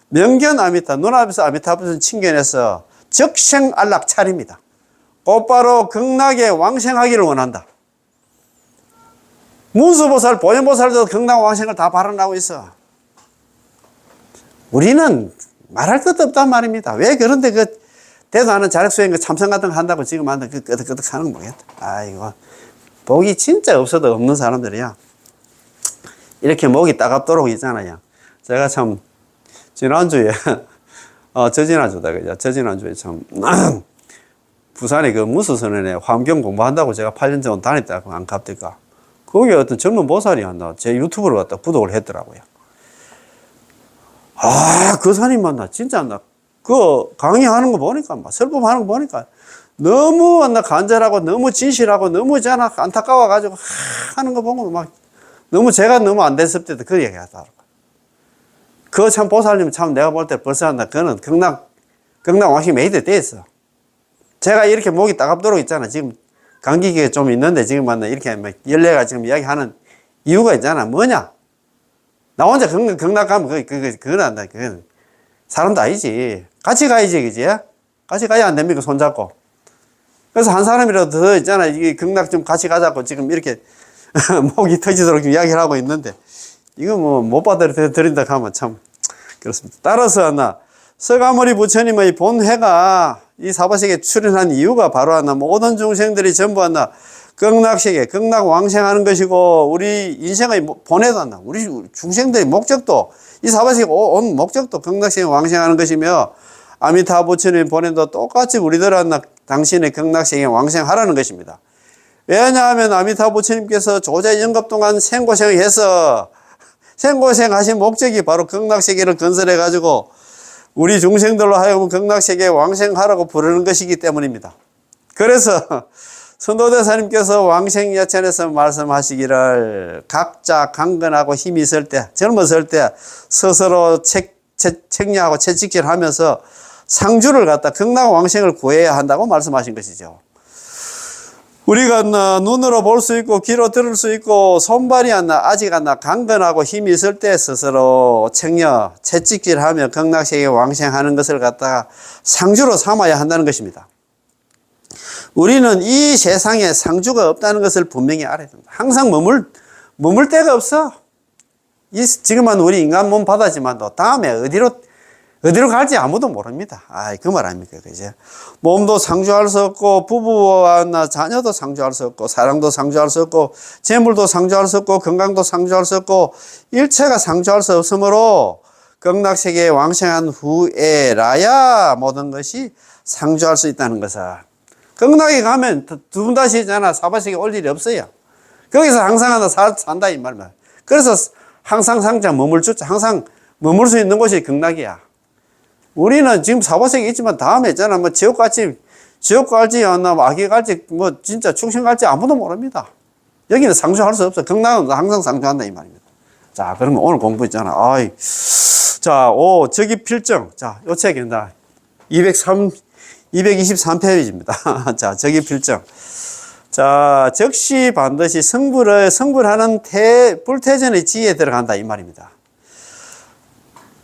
S1: 명견 아미타 눈앞에서 아미타부터 칭견해서 적생 안락 차립니다. 곧바로 극락에 왕생하기를 원한다. 문수보살, 보현보살도 극락 왕생을 다 발언하고 있어. 우리는 말할 것도 없단 말입니다. 왜 그런데 대도 하는 자력수행 참선 같은 거 한다고 지금 한다 그 끄덕끄덕 하는 거 모르겠다. 아이고 복이 진짜 없어도 없는 사람들이야. 이렇게 목이 따갑도록 있잖아요. 제가 참 지난주에 저지난주다 그죠? 저지난주에 참 부산에 그 무수선언에 화엄경 공부한다고 제가 8년 전에 다녔다고 안 갑니까? 거기 어떤 젊은 보살이 한다. 제 유튜브를 갖다 구독을 했더라고요. 아, 그 사람이 만나 진짜 나 그 강의하는 거 보니까 막 설법하는 거 보니까 너무 나 간절하고 너무 진실하고 너무 저나 안타까워 가지고 하는 거 보고 막 너무 제가 너무 안 됐을 때도 그 얘기 하더라고. 그 참 보살님 참 내가 볼 때 벌써 한다. 그는 극락 왕신 메이드 돼 있어. 제가 이렇게 목이 따갑도록 있잖아. 지금 감기가 좀 있는데 지금 만나 이렇게 막 열내가 지금 이야기하는 이유가 있잖아. 뭐냐? 나 혼자 극락 가면 그건 안다. 그건 사람도 아니지. 같이 가야지, 그지? 같이 가야 안 됩니까? 손잡고. 그래서 한 사람이라도 더 있잖아. 이게 극락 좀 같이 가자고 지금 이렇게 목이 터지도록 이야기를 하고 있는데, 이거 뭐 못 받아들인다 하면 참 그렇습니다. 따라서 서가모니 부처님의 본회가 이 사바세계에 출연한 이유가 바로 모든 중생들이 전부 극락세계, 극락왕생하는 것이고, 우리 인생의 본회도 우리 중생들의 목적도, 이 사바세계 온 목적도 극락세계 왕생하는 것이며, 아미타 부처님의 본회도 똑같이 우리들은 당신의 극락세계 왕생하라는 것입니다. 왜냐하면 아미타 부처님께서 조제 영겁 동안 생고생을 해서 생고생하신 목적이 바로 극락세계를 건설해가지고 우리 중생들로 하여금 극락세계에 왕생하라고 부르는 것이기 때문입니다. 그래서 선도대사님께서 왕생야천에서 말씀하시기를 각자 강건하고 힘이 있을 때, 젊었을 때 스스로 책략하고 채찍질하면서 상주를 갖다 극락 왕생을 구해야 한다고 말씀하신 것이죠. 우리가 눈으로 볼 수 있고 귀로 들을 수 있고 손발이 아직 강건하고 힘이 있을 때 스스로 책략, 채찍질하며 극락세계에 왕생하는 것을 갖다가 상주로 삼아야 한다는 것입니다. 우리는 이 세상에 상주가 없다는 것을 분명히 알아야 됩니다. 항상 머물 데가 없어. 지금은 우리 인간 몸 바다지만도 다음에 어디로 갈지 아무도 모릅니다. 그 말 아닙니까? 그죠? 몸도 상주할 수 없고, 부부와 자녀도 상주할 수 없고, 사랑도 상주할 수 없고, 재물도 상주할 수 없고, 건강도 상주할 수 없고, 일체가 상주할 수 없으므로, 극락세계에 왕생한 후에라야 모든 것이 상주할 수 있다는 것을. 극락에 가면 두 분 다시 있잖아. 사바세계 올 일이 없어요. 거기서 항상 산다, 이 말만. 그래서 항상 상자 항상 머물 수 있는 곳이 극락이야. 우리는 지금 사바세계 있지만 다음에 있잖아. 지옥 갈지, 악이 갈지, 진짜 축생 갈지 아무도 모릅니다. 여기는 상주할 수 없어. 극락은 항상 상주한다, 이 말입니다. 자, 그러면 오늘 공부 있잖아. 자, 저기 필정. 자, 요 책입니다. 223페이지입니다. 자, 저기 필정. 자, 즉시 반드시 성불하는 불태전의 지혜에 들어간다, 이 말입니다.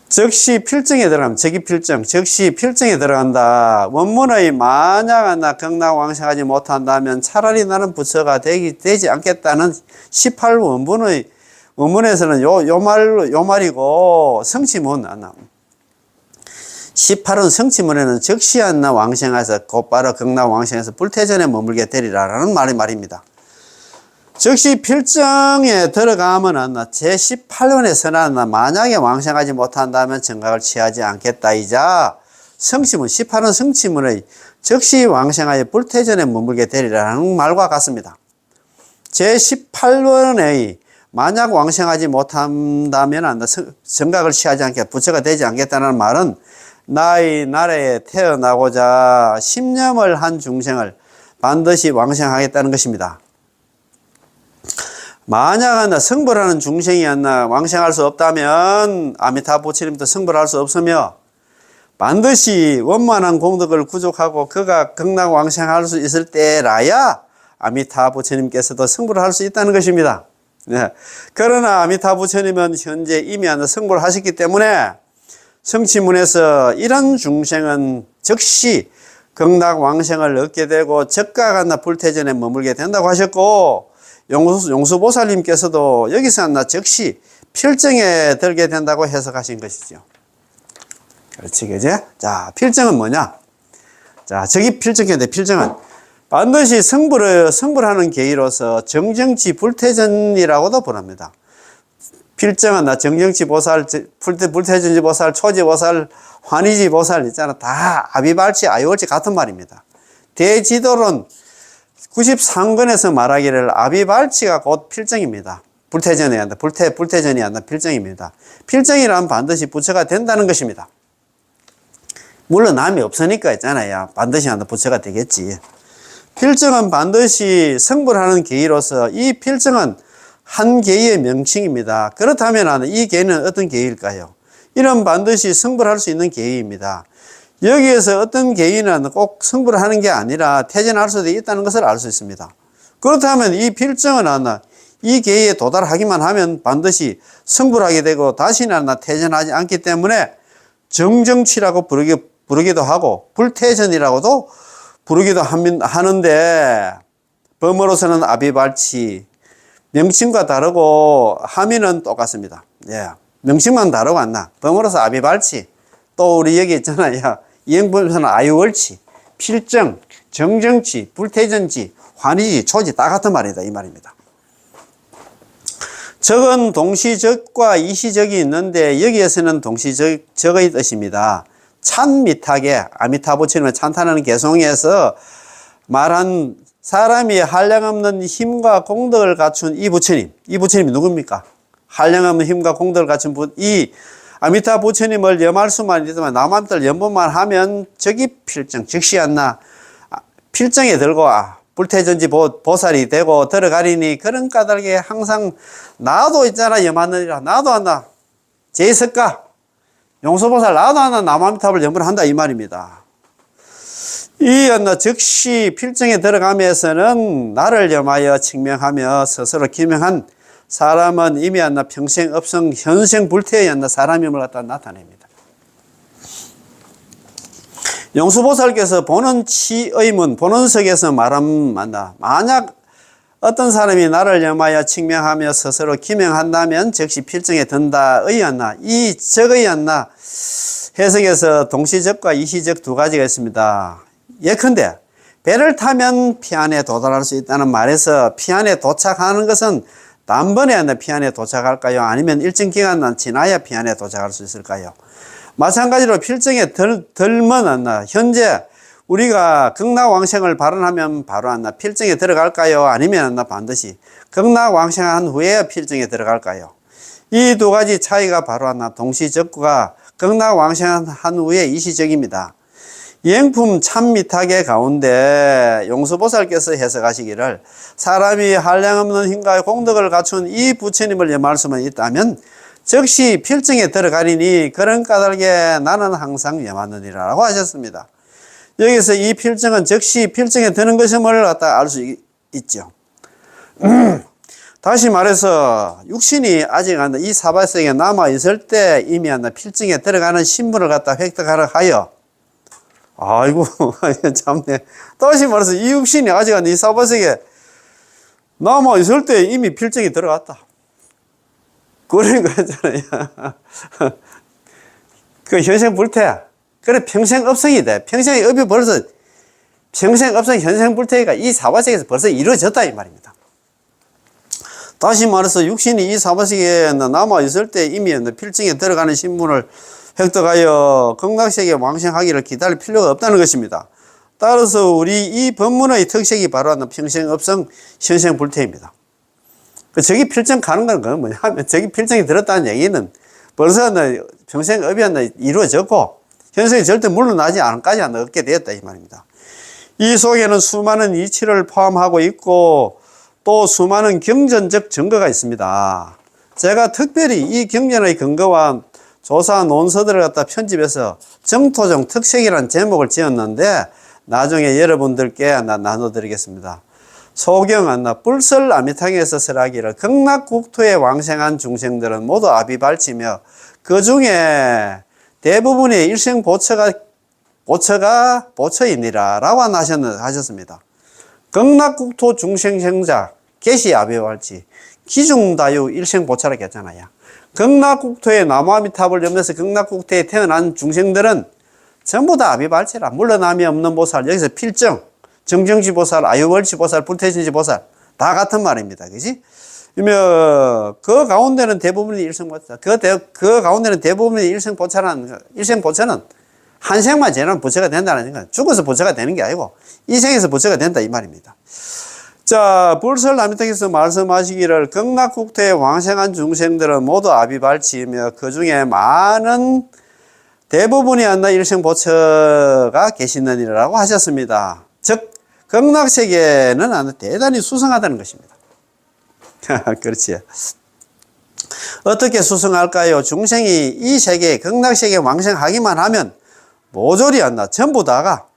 S1: 즉시 필정에 들어가면, 즉시 필정에 들어간다. 원문의 만약 극락 왕생하지 못한다면 차라리 나는 부처가 되지 않겠다는 18원문에서는 요 말이고, 성취문, 18원 성취문에는 즉시 왕생해서 곧바로 극락 왕생해서 불태전에 머물게 되리라라는 말입니다. 즉시 필정에 들어가면 제18원에서는 만약에 왕생하지 못한다면 정각을 취하지 않겠다이자 성취문, 18원 성취문의 즉시 왕생하여 불태전에 머물게 되리라는 말과 같습니다. 제18원의 만약 왕생하지 못한다면 정각을 취하지 않겠다, 부처가 되지 않겠다는 말은 나의 나라에 태어나고자 신념을 한 중생을 반드시 왕생하겠다는 것입니다. 만약 성불하는 중생이 왕생할 수 없다면 아미타 부처님도 성불할 수 없으며 반드시 원만한 공덕을 구족하고 그가 극락 왕생할 수 있을 때라야 아미타 부처님께서도 성불할 수 있다는 것입니다. 네. 그러나 아미타 부처님은 현재 이미 성불하셨기 때문에 성취문에서 이런 중생은 즉시 극락 왕생을 얻게 되고 적각한 불태전에 머물게 된다고 하셨고, 용수보살님께서도 여기서 즉시 필정에 들게 된다고 해석하신 것이죠. 그렇지, 그제? 자, 필정은 뭐냐? 자, 저기 필정인데, 필정은 반드시 성불하는 계의로서 정정치 불태전이라고도 부릅니다. 필정은 정정치 보살, 불태전지 보살, 초지 보살, 환희지 보살 있잖아. 다 아비발치, 아유월치 같은 말입니다. 대지도론 93권에서 말하기를 아비발치가 곧 필정입니다. 불태전이 한다. 불태전이 한다. 필정입니다. 필정이란 반드시 부처가 된다는 것입니다. 물론 남이 없으니까 있잖아요. 반드시 한다. 부처가 되겠지. 필정은 반드시 성불하는 계의로서 이 필정은 한 계의의 명칭입니다. 그렇다면 이 계의는 어떤 계의일까요? 이런 반드시 성불할 수 있는 계의입니다. 여기에서 어떤 계의는 꼭 성불하는 게 아니라 태전할 수도 있다는 것을 알 수 있습니다. 그렇다면 이 필정은 이 계의에 도달하기만 하면 반드시 성불하게 되고 다시는 태전하지 않기 때문에 정정치라고 부르기도 하고 불태전이라고도 부르기도 하는데 범어로서는 아비발치, 명칭과 다르고 함의는 똑같습니다. 예. 명칭만 다르고 범어로서 아비발치, 또 우리 여기 있잖아요. 이행법에서는 아유월치, 필정, 정정치, 불태전치, 환희지, 초지 다 같은 말이다 이 말입니다. 적은 동시적과 이시적이 있는데 여기에서는 동시적의 뜻입니다. 찬미탁에 아미타 부처님의 찬탄하는 개송에서 말한 사람이 한량없는 힘과 공덕을 갖춘 이 부처님이 누굽니까? 한량없는 힘과 공덕을 갖춘 이 아미타 부처님을 염할 수만 있지만 남한들 염분만 하면 저기 필정, 즉시 않나 필정에 들고 불태전지 보살이 되고 들어가리니 그런 까닭에 항상 나도 있잖아 염하느니라. 나도 한다. 제석가 용서보살 나도 한다. 남아미탑을 염을 한다 이 말입니다. 이 즉시 필정에 들어가면서는 나를 염하여 증명하며 스스로 기명한 사람은 이미 평생 업성 현생 불태의 사람임을 갖다 나타냅니다. 용수보살께서 보는 치의문 보는석에서 말합니다. 만약 어떤 사람이 나를 염하여 증명하며 스스로 기명한다면 즉시 필정에 든다 의였나 이 적의였나 해석에서 동시적과 이시적 두 가지가 있습니다. 예컨대 배를 타면 피안에 도달할 수 있다는 말에서 피안에 도착하는 것은 단번에 피안에 도착할까요? 아니면 일정 기간 지나야 피안에 도착할 수 있을까요? 마찬가지로 필정에 들면 현재 우리가 극락왕생을 발언하면 바로 필정에 들어갈까요? 아니면 반드시 극락왕생한 후에 필정에 들어갈까요? 이 두 가지 차이가 바로 동시적과 극락왕생한 후에 이시적입니다. 이행품 참미탁의 가운데 용수보살께서 해석하시기를 사람이 한량없는 힘과 공덕을 갖춘 이 부처님을 염할 수만 있다면 즉시 필정에 들어가리니 그런 까닭에 나는 항상 염하느니라 라고 하셨습니다. 여기서 이 필정은 즉시 필정에 드는 것임을 알 수 있죠. 다시 말해서 육신이 아직 이 사바세계에 남아있을 때 이미 필정에 들어가는 신분을 갖다 획득하려 하여 아이고 참네. 다시 말해서 이 육신이 아직 이 사바세계에 남아있을 때 이미 필정에 들어갔다. 그런 거잖아요. 그 현생 불태. 그래, 평생 업성이 돼. 평생의 업이 벌써, 평생 업성 현생 불태가 이 사바세계에서 벌써 이루어졌다, 이 말입니다. 다시 말해서 육신이 이 사바세계에 남아있을 때 이미 필정에 들어가는 신분을 획득하여 극락세계 왕생하기를 기다릴 필요가 없다는 것입니다. 따라서 우리 이 법문의 특색이 바로 평생 업성 현생 불태입니다. 저기 필정 가는 건 뭐냐면 저기 필정이 들었다는 얘기는 벌써 평생 업이 이루어졌고 현생이 절대 물러나지 않을까지 얻게 되었다 이 말입니다. 이 속에는 수많은 이치를 포함하고 있고 또 수많은 경전적 증거가 있습니다. 제가 특별히 이 경전의 근거와 조사 논서들을 갖다 편집해서 정토종 특색이라는 제목을 지었는데 나중에 여러분들께 나눠드리겠습니다. 소경 뿔설 아미탕에서 설하기를 극락국토에 왕생한 중생들은 모두 아비발치며 그 중에 대부분의 일생보처가 보처이니라 라고 하셨습니다. 극락국토 중생생자 계시 아비발치 기중다유 일생보처라 했잖아요. 극락국토에 나무아미탑을 염려해서 극락국토에 태어난 중생들은 전부 다 아비발치라. 물러남이 없는 보살 여기서 필정 정정지보살, 아유월치보살, 불태진지보살 다 같은 말입니다. 그지? 그러면 그 가운데는 대부분이 일생보차. 그 가운데는 대부분이 일생보차는 한 생만 지나면 보처가 된다는 거예요. 죽어서 보처가 되는 게 아니고 이 생에서 보처가 된다 이 말입니다. 자, 불설남미탁에서 말씀하시기를 극락국토에 왕생한 중생들은 모두 아비발치이며 그 중에 많은 대부분이 일생보처가 계시느니라고 하셨습니다. 즉 극락세계는 대단히 수성하다는 것입니다. 그렇지. 어떻게 수성할까요? 중생이 이 세계에 극락세계에 왕생하기만 하면 모조리 전부 다가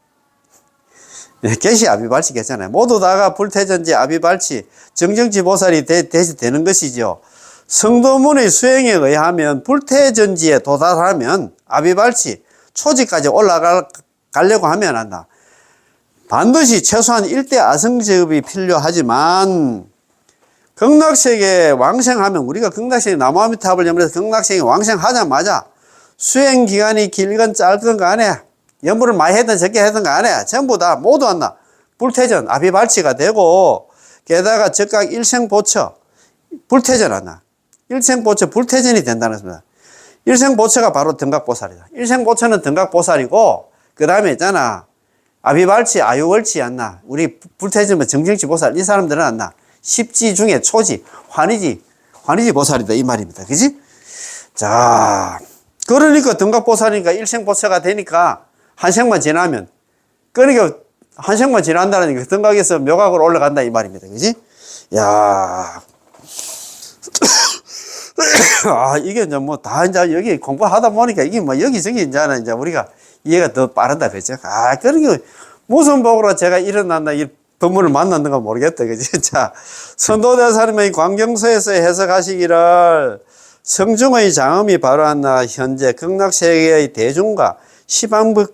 S1: 계시 아비발치 했잖아요. 모두 다가 불태전지 아비발치 정정지보살이 되는 것이죠. 성도문의 수행에 의하면 불태전지에 도달하면 아비발치 초지까지 올라가려고 하면 반드시 최소한 1대 아성제업이 필요하지만 극락세계에 왕생하면 우리가 극락세계 나무아미탑을 염려해서 극락세계에 왕생하자마자 수행기간이 길건 짧건 간에 연부를 많이 했든 적게 했든 간에 전부 다 모두 불태전 아비발치가 되고 게다가 즉각 일생보처 불태전 일생보처 불태전이 된다는 것입니다. 일생보처가 바로 등각보살이다. 일생보처는 등각보살이고 그 다음에 있잖아 아비발치, 아유월치 우리 불태전 정정치 보살 이 사람들은 십지 중에 초지, 환희지 환희지 보살이다 이 말입니다. 그지? 자, 그러니까 등각보살이니까 일생보살가 되니까 한생만 지나면, 그러니까 한생만 지난다는 게 등각에서 묘각으로 올라간다 이 말입니다. 그지? 야, 아, 이게 이제 뭐 다 이제 여기 공부하다 보니까 이게 뭐 여기저기 이제 우리가 이해가 더 빠른다. 그죠? 아, 그러니까 무슨 복으로 제가 일어났나 이 법문을 만났는가 모르겠다. 그지? 자, 선도대사님의 광경서에서 해석하시기를 성중의 장엄이 바로한나 현재 극락세계의 대중과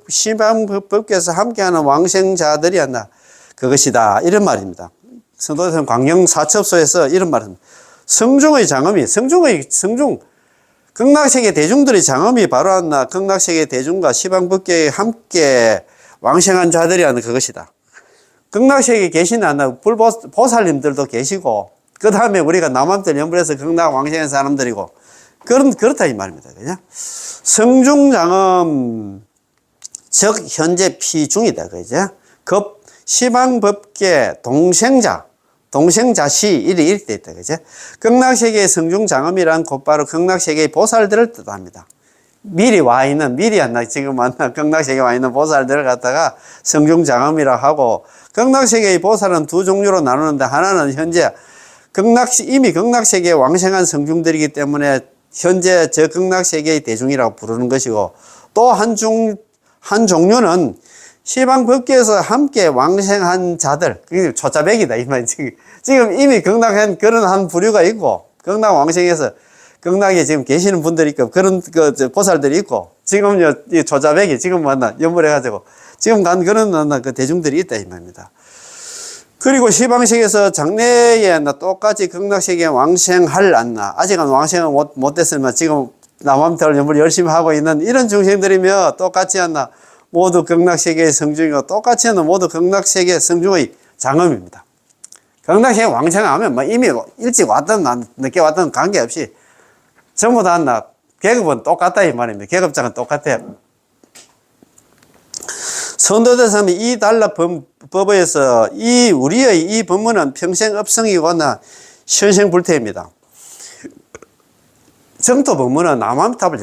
S1: 시방법께서 함께하는 왕생자들이 한나 그것이다. 이런 말입니다. 선도대사님 광경사첩소에서 이런 말입니다. 성중의 장엄이, 성중, 극락세계 대중들의 장엄이 바로한나 극락세계 대중과 시방법계에 함께 왕생한 자들이 하는 그것이다. 극락세계에 계신 안나 불보살님들도 계시고, 그 다음에 우리가 남한들 연불해서 극락 왕생한 사람들이고, 그렇다 이 말입니다. 그냥 성중장엄, 즉 현재 피중이다. 그죠? 급 시방법계 동생자시 이렇게 있다. 그죠? 극락세계의 성중장엄이란 곧바로 극락세계의 보살들을 뜻합니다. 미리 안나 지금 만나 극락세계에 와 있는 보살들을 갖다가 성중장엄이라고 하고, 극락세계의 보살은 두 종류로 나누는데, 하나는 현재 이미 극락세계에 왕생한 성중들이기 때문에 현재 저 극락세계의 대중이라고 부르는 것이고, 또 한 종류는 시방법계에서 함께 왕생한 자들, 그게 초자백이다 이 말이. 지금 이미 극락한 그런 한 부류가 있고, 극락 왕생에서 극락에 지금 계시는 분들이 있고, 그런 보살들이 있고, 지금 이 초자백이 지금 만나 연불해가지고 지금 간 그런 그 대중들이 있다 이 말입니다. 그리고 시방세계에서 장래에 똑같이 극락세계에 왕생할 안나, 아직은 왕생은 못 됐으면 지금 남한테를 연불 열심히 하고 있는 이런 중생들이며 똑같이 안나 모두 극락세계의 성중이고, 똑같이 하는 모두 극락세계 성중의 장엄입니다. 극락세계 왕생하면 뭐 이미 일찍 왔든 늦게 왔든 관계없이 전부 다 한다. 계급은 똑같다 이 말입니다. 계급장은 똑같아요. 선도대사님이 이 달라 법에서 우리의 이 법문은 평생 업성이거나 현생불태입니다. 정토 법문은 남한탑을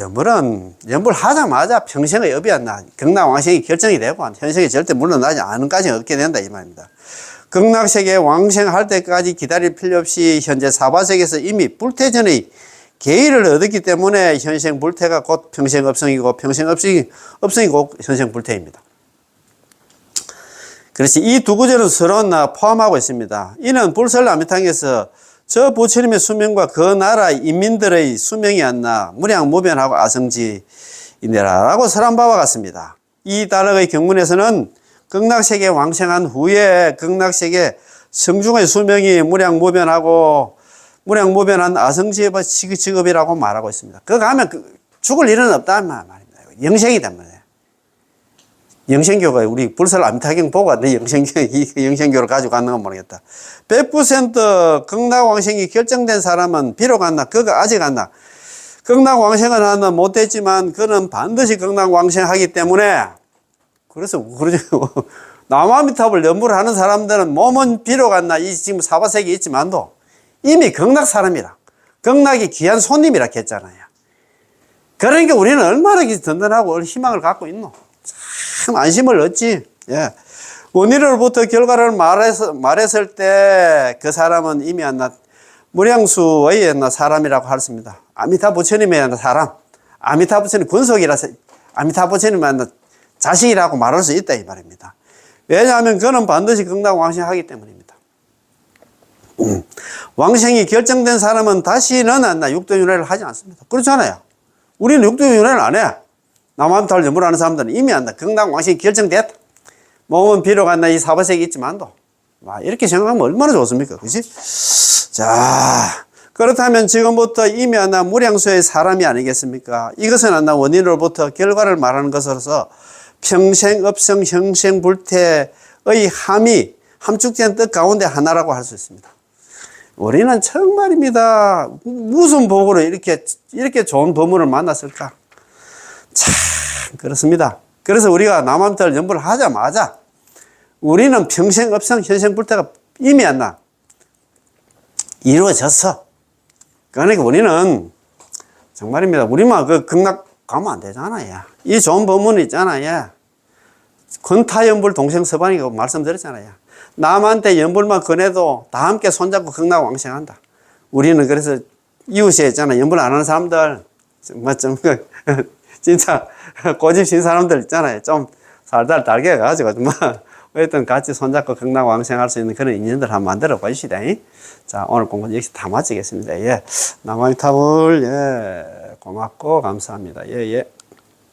S1: 연불하자마자 평생의 업이 안 나. 극락왕생이 결정이 되고 현생이 절대 물러나지 않은까지 얻게 된다 이 말입니다. 극락세계 왕생할 때까지 기다릴 필요 없이 현재 사바세계에서 이미 불태 전의 계의를 얻었기 때문에 현생불태가 곧 평생업성이고, 평생업성이 곧 현생불태입니다. 그렇지. 이 두 구절은 서로 포함하고 있습니다. 이는 불설남미탕에서 저 부처님의 수명과 그 나라 인민들의 수명이 안나 무량무변하고 아성지이니라라고 설한 바와 같습니다. 이 다락의 경문에서는 극락세계 왕생한 후에 극락세계 성중의 수명이 무량무변한 아성지의 직업이라고 말하고 있습니다. 그거 가면 죽을 일은 없다 말입니다. 영생이단 말이에요. 영생교가 우리 불설 암타경 보고 왔는데 영생교를 가지고 갔는 건 모르겠다. 100% 극락왕생이 결정된 사람은 비록 그가 아직 극락왕생은 하나 못했지만 그는 반드시 극락왕생하기 때문에, 그래서 그러죠. 남아미탑을 연불을 하는 사람들은 몸은 비록 이 지금 사바세계에 있지만도 이미 극락 사람이라, 극락이 귀한 손님이라 했잖아요. 그러니까 우리는 얼마나 든든하고 희망을 갖고 있노. 참 안심을 얻지. 예. 원의로부터 결과를 말했을 때 그 사람은 이미 무량수의 사람이라고 하였습니다. 아미타 부처님의 사람, 아미타 부처님 군속이라서 아미타 부처님의 자식이라고 말할 수 있다 이 말입니다. 왜냐하면 그는 반드시 극락 왕생하기 때문입니다. 왕생이 결정된 사람은 다시는 육도윤회를 하지 않습니다. 그렇잖아요. 우리는 육도윤회를 안 해. 남한탈 연불하는 사람들은 이미 극락 왕생이 결정됐다. 몸은 비록 이 사바세계에 있지만도 이렇게 생각하면 얼마나 좋습니까? 그치? 자, 그렇다면 지금부터 이미 무량수의 사람이 아니겠습니까? 이것은 원인으로부터 결과를 말하는 것으로서 평생 업성 형생불태의 함이 함축된 뜻 가운데 하나라고 할 수 있습니다. 우리는 정말입니다. 무슨 복으로 이렇게 좋은 법문을 만났을까? 참 그렇습니다. 그래서 우리가 남한탈 연불을 하자마자 우리는 평생 업성 현생불태가 이미 이루어졌어. 그러니까 우리는 정말입니다. 우리만 그 극락 가면 안 되잖아요. 이 좋은 법문이 있잖아요. 권타연불 동생서반이라고 말씀드렸잖아요. 남한테 연불만 권해도 다 함께 손잡고 극락 왕생한다. 우리는 그래서 이웃에 있잖아. 연불 안 하는 사람들, 정말 좀, 진짜 고집신 사람들 있잖아요. 좀 살살 달게 해가지고, 정말, 어쨌든 같이 손잡고 극락 왕생할 수 있는 그런 인연들 한번 만들어 보시다. 자, 오늘 공부 역시 다 마치겠습니다. 예. 남한탑을, 예, 고맙고 감사합니다. 예, 예.